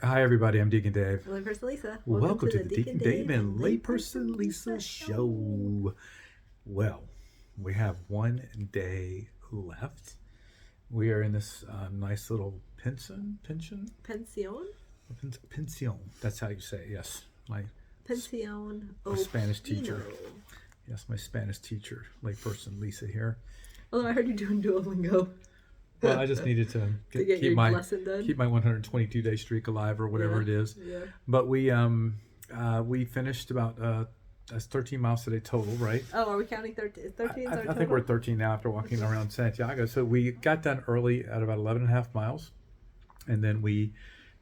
Hi, everybody. I'm Deacon Dave. Layperson Lisa. Welcome to the Deacon Dave and Layperson Lisa show. Well, we have one day left. We are in this nice little pension. Pension? Pension. That's how you say it. Yes. My Spanish teacher. Yes, my Spanish teacher, Layperson Lisa here. Although I heard you doing Duolingo. Well, I just needed to keep my lesson done. Keep my 122-day streak alive, or whatever it is. Yeah. But we finished about that's 13 miles today total, right? Oh, are we counting 13? 13 I think we're at 13 now after walking around Santiago. So we got done early at about 11 and a half miles, and then we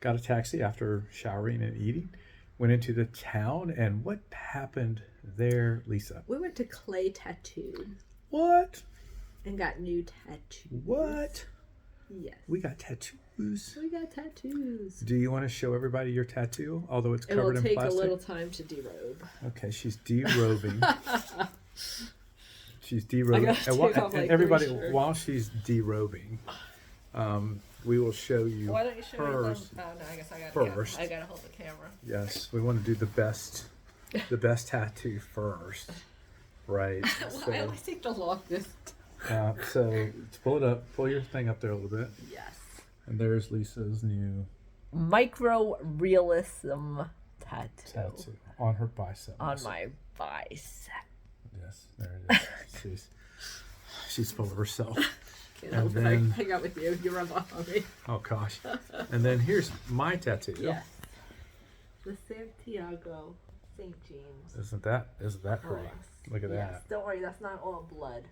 got a taxi after showering and eating. Went into the town, and what happened there, Lisa? We went to Clay Tattoo. What? And got new tattoos. What? Yes. We got tattoos. We got tattoos. Do you want to show everybody your tattoo? Although it's covered in plastic. It will take a little time to derobe. Okay, she's derobing. She's derobing. And everybody, while she's derobing, we will show you. Why don't you show hers me? Oh no, I guess I got first. I gotta hold the camera. Yes, we want to do the best tattoo first, right? Well, I always take the longest. So pull it up. Pull your thing up there a little bit. Yes. And there's Lisa's new micro realism tattoo on her bicep. On my bicep. Yes, there it is. she's full of herself. And then hang out with you. You rub off on me. Oh gosh. And then here's my tattoo. Yes. The Santiago St. James. Isn't that pretty? Yes. Look at that. Don't worry, that's not all blood.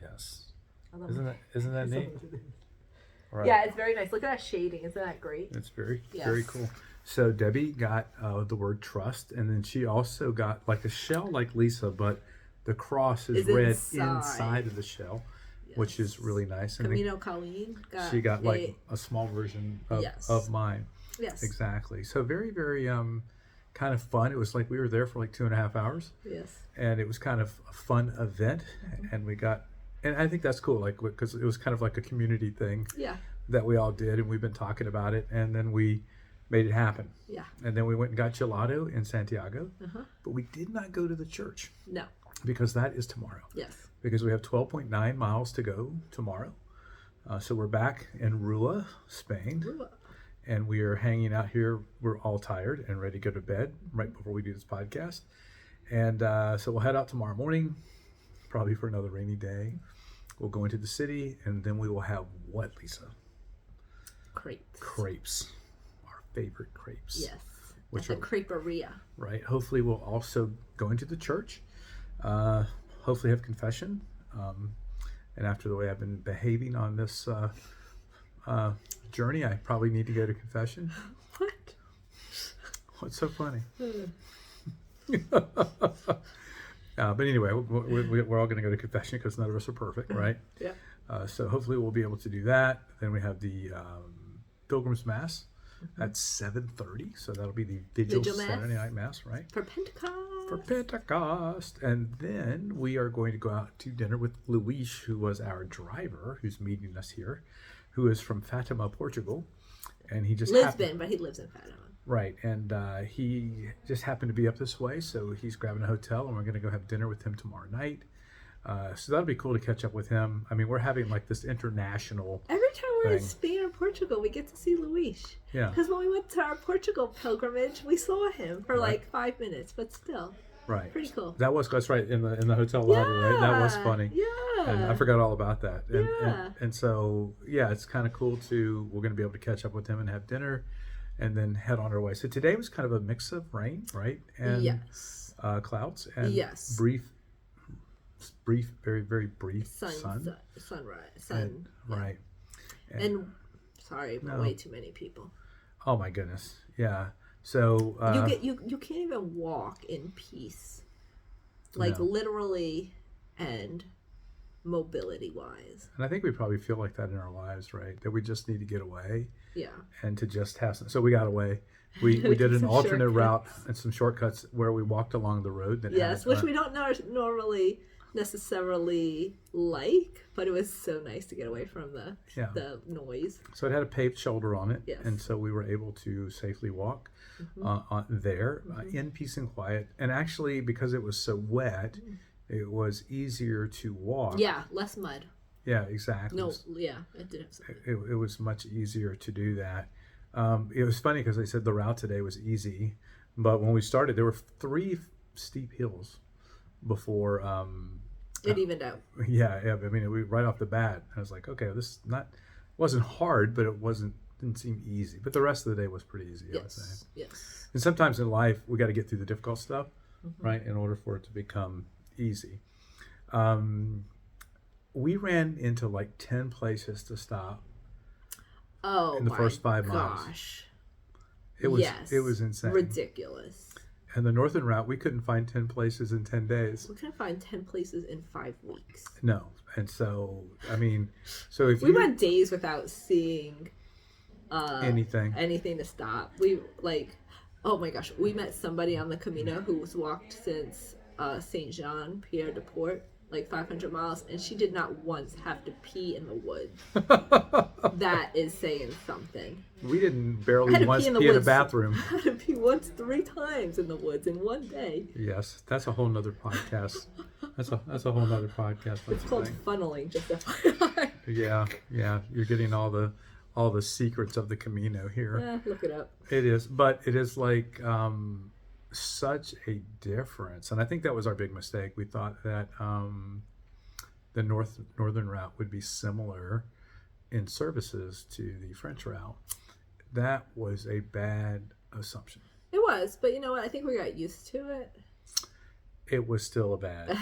Yes. Isn't that neat? Right. Yeah, it's very nice. Look at that shading. Isn't that great? It's very cool. So Debbie got the word trust, and then she also got like a shell like Lisa, but the cross is red inside of the shell, which is really nice. And Camino Colleen got like a small version of mine. Yes. Exactly. So very, very kind of fun. It was like we were there for like 2.5 hours. Yes. And it was kind of a fun event, and we got. And I think that's cool, like, because it was kind of like a community thing that we all did, and we've been talking about it, and then we made it happen. Yeah. And then we went and got gelato in Santiago, but we did not go to the church. No. Because that is tomorrow. Yes. Because we have 12.9 miles to go tomorrow. So we're back in Rua, Spain. And we are hanging out here. We're all tired and ready to go to bed right before we do this podcast. And so we'll head out tomorrow morning, probably for another rainy day. We'll go into the city, and then we will have what, Lisa? Crepes. Our favorite crepes. Yes. Which are creperia. Right. Hopefully we'll also go into the church. Hopefully have confession. And after the way I've been behaving on this journey, I probably need to go to confession. What? What's so funny? But anyway, we're all going to go to confession because none of us are perfect, right? Yeah. So hopefully we'll be able to do that. Then we have the Pilgrim's Mass at 7:30. So that'll be the Vigil Saturday night Mass, right? For Pentecost. And then we are going to go out to dinner with Luis, who was our driver, who's meeting us here, who is from Fatima, Portugal. And he just Lisbon, but he lives in Fatima. Right, and he just happened to be up this way, so he's grabbing a hotel, and we're going to go have dinner with him tomorrow night. So that'll be cool to catch up with him. I mean, we're having like this international. Every time we're in Spain or Portugal, we get to see Luis. Yeah. Because when we went to our Portugal pilgrimage, we saw him for like 5 minutes, but still. Right. Pretty cool. That's right in the hotel lobby, right? That was funny. Yeah. And I forgot all about that. And, and so it's kind of cool we're going to be able to catch up with him and have dinner, and then head on our way. So today was kind of a mix of rain, right? And clouds and brief, very, very brief sun. Right. And sorry, but way too many people. Oh my goodness. Yeah. So you can't even walk in peace, literally and mobility wise. And I think we probably feel like that in our lives, right? That we just need to get away. Yeah. And to just have some. So we got away. We did an alternate route and some shortcuts where we walked along the road. Which we don't normally necessarily like, but it was so nice to get away from the noise. So it had a paved shoulder on it, Yes. and so we were able to safely walk there in peace and quiet. And actually, because it was so wet, it was easier to walk. Yeah, less mud. Yeah, exactly. No, yeah, it did have some. It was much easier to do that. It was funny because they said the route today was easy, but when we started, there were 3 steep hills before. It evened out. Yeah. I mean, right off the bat, I was like, okay, this wasn't hard, but didn't seem easy. But the rest of the day was pretty easy, I would say. Yes. And sometimes in life, we got to get through the difficult stuff, right, in order for it to become easy. We ran into like 10 places to stop. Oh, in the first 5 miles. Gosh. It was insane. Ridiculous. And the northern route, we couldn't find 10 places in 10 days. We couldn't find 10 places in 5 weeks. No. And so, I mean, if we went days without seeing anything to stop. We oh my gosh, we met somebody on the Camino who's walked since Saint Jean Pierre de Port, like 500 miles, and she did not once have to pee in the woods. That is saying something. We didn't barely once pee in a bathroom. I had to pee once 3 times in the woods in one day. Yes, that's a whole nother podcast. That's a whole nother podcast. It's called funneling, just FYI. Yeah, you're getting all the secrets of the Camino here. Look it up. It is, but it is like such a difference, and I think that was our big mistake. We thought that the northern route would be similar in services to the French route. That was a bad assumption. It was, but you know what? I think we got used to it. It was still a bad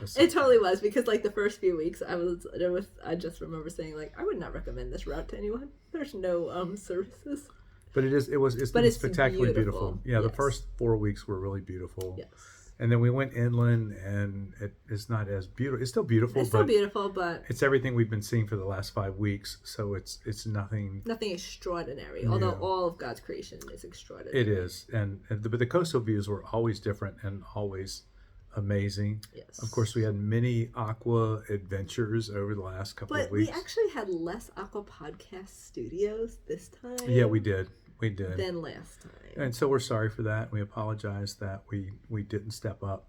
assumption. It totally was, because like the first few weeks I just remember saying like, I would not recommend this route to anyone. There's no services. But it's spectacularly beautiful. Yeah, yes. The first 4 weeks were really beautiful. Yes. And then we went inland, and it's not as beautiful. It's still beautiful. But it's everything we've been seeing for the last 5 weeks. So it's nothing extraordinary. New. Although all of God's creation is extraordinary. It is, but the coastal views were always different and always amazing. Yes. Of course, we had many aqua adventures over the last couple of weeks. But we actually had less aqua podcast studios this time. Yeah, we did. Than last time. And so we're sorry for that. We apologize that we didn't step up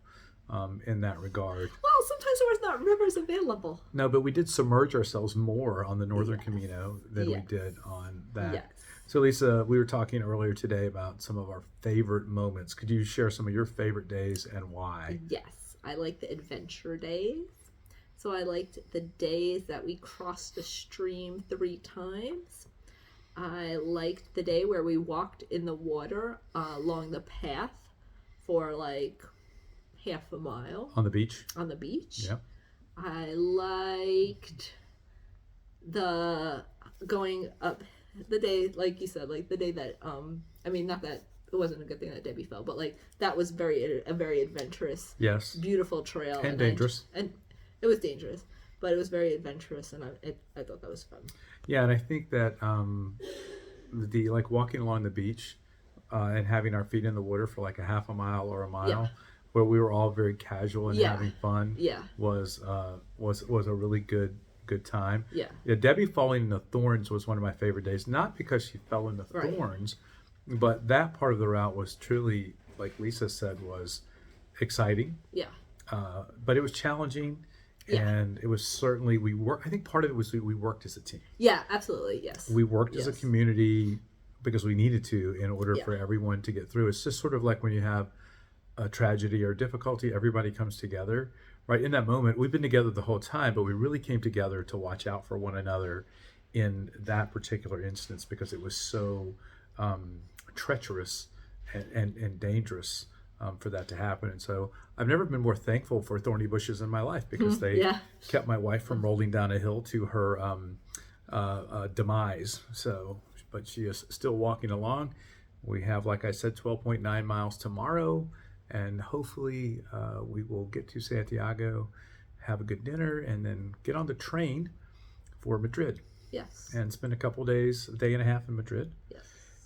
in that regard. Well, sometimes there was not rivers available. No, but we did submerge ourselves more on the Northern Camino than we did on that. Yes. So Lisa, we were talking earlier today about some of our favorite moments. Could you share some of your favorite days and why? Yes. I like the adventure days. So I liked the days that we crossed the stream 3 times. I liked the day where we walked in the water along the path for like half a mile. On the beach? On the beach. Yep. I liked the going up the day, like you said, like the day that, I mean, not that it wasn't a good thing that Debbie fell, but like that was a very adventurous, yes, beautiful trail. And dangerous. And it was dangerous, but it was very adventurous, and I thought that was fun. Yeah, and I think that the like walking along the beach and having our feet in the water for like a half a mile or a mile, where we were all very casual and having fun, was a really good time. Yeah. Debbie falling in the thorns was one of my favorite days, not because she fell in the thorns, but that part of the route was truly, like Lisa said, was exciting. Yeah. But it was challenging. Yeah. And it was certainly, I think part of it was we worked as a team. Yeah, absolutely, yes. We worked as a community because we needed to in order for everyone to get through. It's just sort of like when you have a tragedy or difficulty, everybody comes together, right? In that moment, we've been together the whole time, but we really came together to watch out for one another in that particular instance because it was so treacherous and dangerous. For that to happen. And so I've never been more thankful for thorny bushes in my life because they kept my wife from rolling down a hill to her demise. So, but she is still walking along. We have, like I said, 12.9 miles tomorrow, and hopefully we will get to Santiago, have a good dinner, and then get on the train for Madrid. Yes. And spend a day and a half in Madrid. Yes.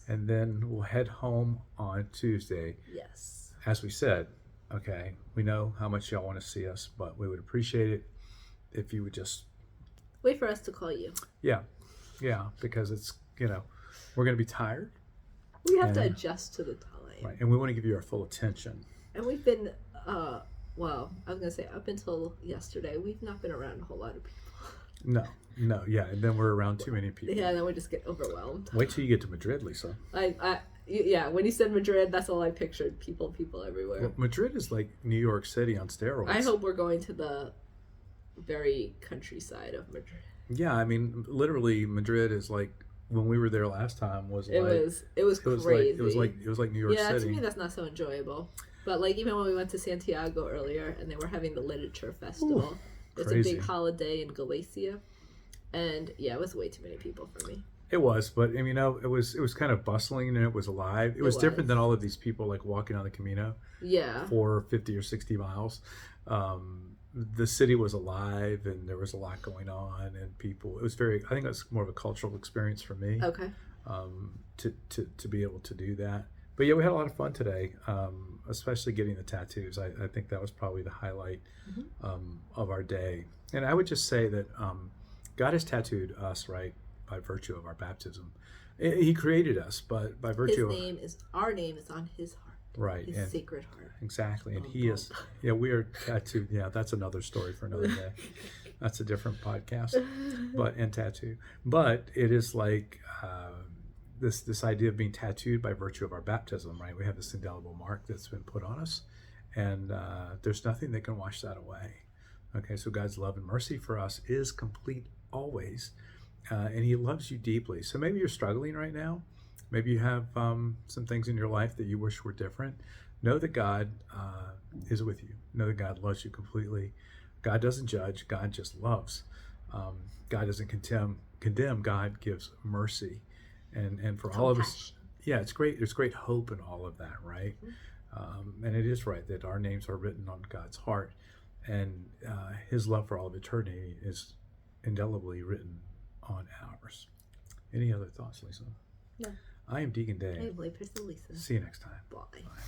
And then we'll head home on Tuesday. Yes. As we said, Okay, we know how much y'all want to see us, but we would appreciate it if you would just, Wait for us to call you. yeah, because it's, we're going to be tired. We have to And- adjust to the time. Right, and we want to give you our full attention. And we've been, well, I was going to say up until yesterday, we've not been around a whole lot of people. No, yeah, and then we're around too many people. Yeah, then we just get overwhelmed. Wait till you get to Madrid, Lisa. Yeah, when you said Madrid, that's all I pictured. People everywhere. Well, Madrid is like New York City on steroids. I hope we're going to the very countryside of Madrid. Yeah, I mean, literally, Madrid is like, when we were there last time was like, it was crazy. it was like New York yeah, City. to me that's not so enjoyable. But like even when we went to Santiago earlier and they were having the literature festival, it's crazy. a big holiday in Galicia, and yeah, it was way too many people for me. It was, but I mean, it was kind of bustling and it was alive. It was different than all of these people like walking on the Camino. Yeah. For 50 or 60 miles. The city was alive and there was a lot going on and people. It was I think it was more of a cultural experience for me. Okay. To be able to do that. But yeah, we had a lot of fun today, especially getting the tattoos. I think that was probably the highlight of our day. And I would just say that God has tattooed us, right, by virtue of our baptism. He created us, but by virtue our name is on his heart. Right. His sacred heart. Exactly. And he is, we are tattooed. Yeah, that's another story for another day. That's a different podcast, and tattoo. But it is like this idea of being tattooed by virtue of our baptism, right? We have this indelible mark that's been put on us, and there's nothing that can wash that away. Okay, so God's love and mercy for us is complete always, and he loves you deeply. So maybe you're struggling right now. Maybe you have some things in your life that you wish were different. Know that God is with you. Know that God loves you completely. God doesn't judge. God just loves. God doesn't condemn. God gives mercy. And for all of us, yeah, it's great. There's great hope in all of that, right? And it is right that our names are written on God's heart. And his love for all of eternity is indelibly written on ours. Any other thoughts, Lisa? No. I am Deacon Dave. I am Layperson Lisa. See you next time. Bye. Bye.